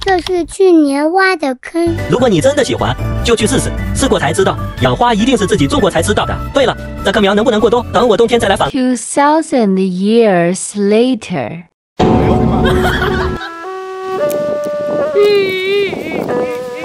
这是去年挖的坑。如果你真的喜欢，就去试试，试过才知道。养花一定是自己种过才知道的。对了，这棵苗能不能过冬？等我冬天再来访。2000 years later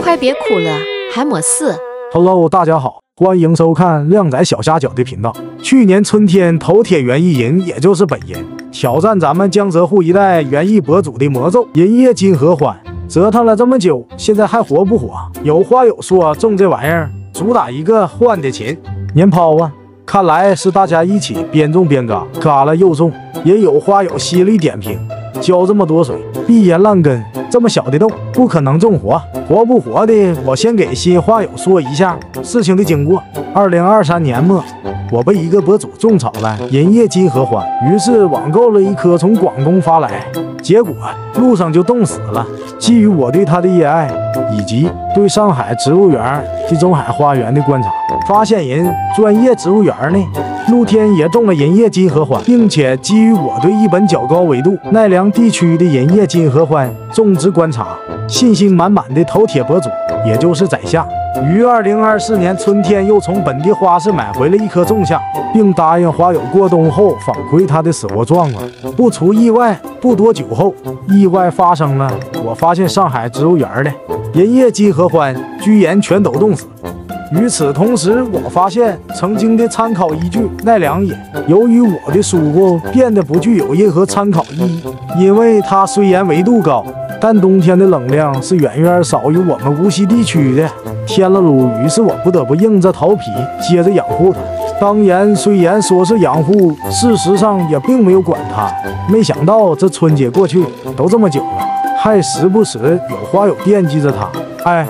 快别哭了，还没死。Hello， 大家好，欢迎收看靓仔小虾饺的频道。去年春天，头铁园艺人，也就是本人，挑战咱们江浙沪一带园艺博主的魔咒，银叶金合欢。折腾了这么久，现在还活不活？有话有说，种这玩意儿主打一个换的勤，年抛啊！看来是大家一起边种边嘎，嘎了又种。也有花友犀利点评：浇这么多水，必然烂根，这么小的豆不可能种活。活不活的，我先给新花友说一下事情的经过。2023年末，我被一个博主种草了银叶金合欢，于是网购了一颗从广东发来，结果路上就冻死了。基于我对它的热爱，以及对上海植物园地中海花园的观察，发现人专业植物园内露天也种了银叶金合欢，并且基于我对一本较高纬度奈良地区的银叶金合欢种植观察，信心满满的头铁博主，也就是宰相，于2024年春天又从本地花市买回了一颗种下，并答应花友过冬后反馈它的死活状况。不出意外，不多久后，意外发生了。我发现上海植物园的银叶金合欢居然全都冻死。与此同时，我发现曾经的参考依据奈良野，由于我的蔬果变得不具有任何参考意义，因为它虽然纬度高，但冬天的冷量是远远少于我们无锡地区的。添了炉，于是我不得不硬着头皮接着养护它。当然，虽然说是养护，事实上也并没有管它。没想到这春节过去都这么久了，还时不时有花友惦记着它。哎，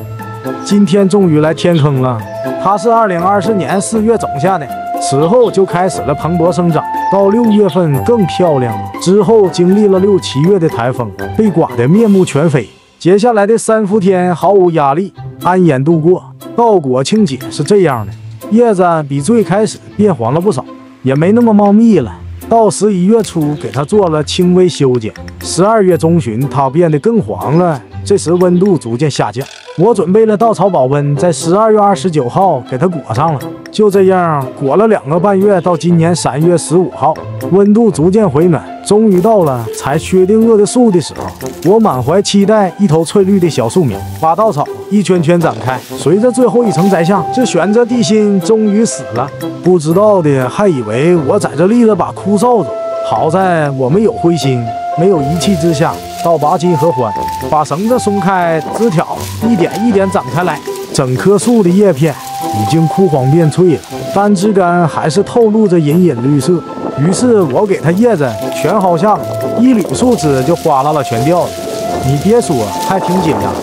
今天终于来天坑了。它是2024年4月种下的，此后就开始了蓬勃生长，到6月份更漂亮了。之后经历了6、7月的台风，被刮得面目全非。接下来的3伏天毫无压力，安然度过。到国庆节是这样的，叶子比最开始变黄了不少，也没那么茂密了。到11月初给它做了轻微修剪，12月中旬它变得更黄了。这时温度逐渐下降，我准备了稻草保温，在12月29号给它裹上了。就这样裹了2个半月，到今年3月15号，温度逐渐回暖，终于到了才确定饿得树的时候。我满怀期待，一头翠绿的小树苗把稻草一圈圈展开，随着最后一层摘下，这悬着地心终于死了。不知道的还以为我在这立了把枯扫帚，好在我没有灰心，没有一气之下倒拔金合欢，把绳子松开，枝条一点一点展开来。整棵树的叶片已经枯黄变脆了，但枝干还是透露着隐隐绿色。于是我给它叶子全薅下了，一缕树枝就哗啦啦全掉了。你别说，还挺紧张。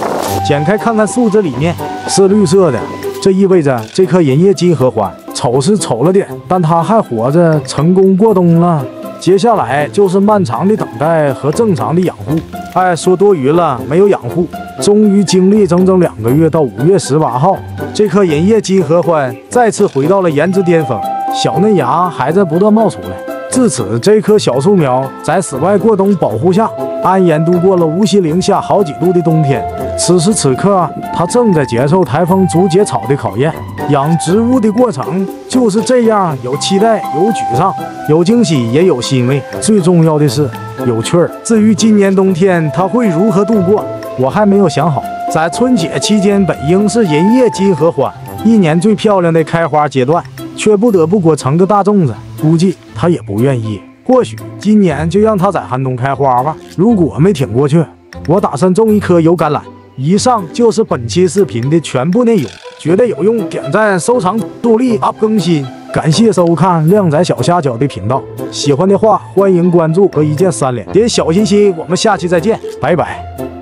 剪开看看树枝里面是绿色的，这意味着这棵银叶金合欢丑是丑了点，但它还活着，成功过冬了。接下来就是漫长的等待和正常的养护。哎，说多余了，没有养护。终于经历整整2个月，到5月18号，这棵银叶金合欢再次回到了颜值巅峰，小嫩芽还在不断冒出来。自此，这棵小树苗在室外过冬保护下，安然度过了无锡零下好几度的冬天。此时此刻，它正在接受台风竹节草的考验。养植物的过程就是这样，有期待，有沮丧，有惊喜，也有欣慰，最重要的是有趣儿。至于今年冬天它会如何度过，我还没有想好。在春节期间，本应是银叶金合欢一年最漂亮的开花阶段，却不得不裹成个大粽子，估计它也不愿意。或许今年就让它在寒冬开花吧。如果没挺过去，我打算种一棵油甘蓝。以上就是本期视频的全部内容，觉得有用点赞收藏，助力 up 更新。感谢收看靓仔小虾饺的频道，喜欢的话欢迎关注和一键3连，点小心心。我们下期再见，拜拜。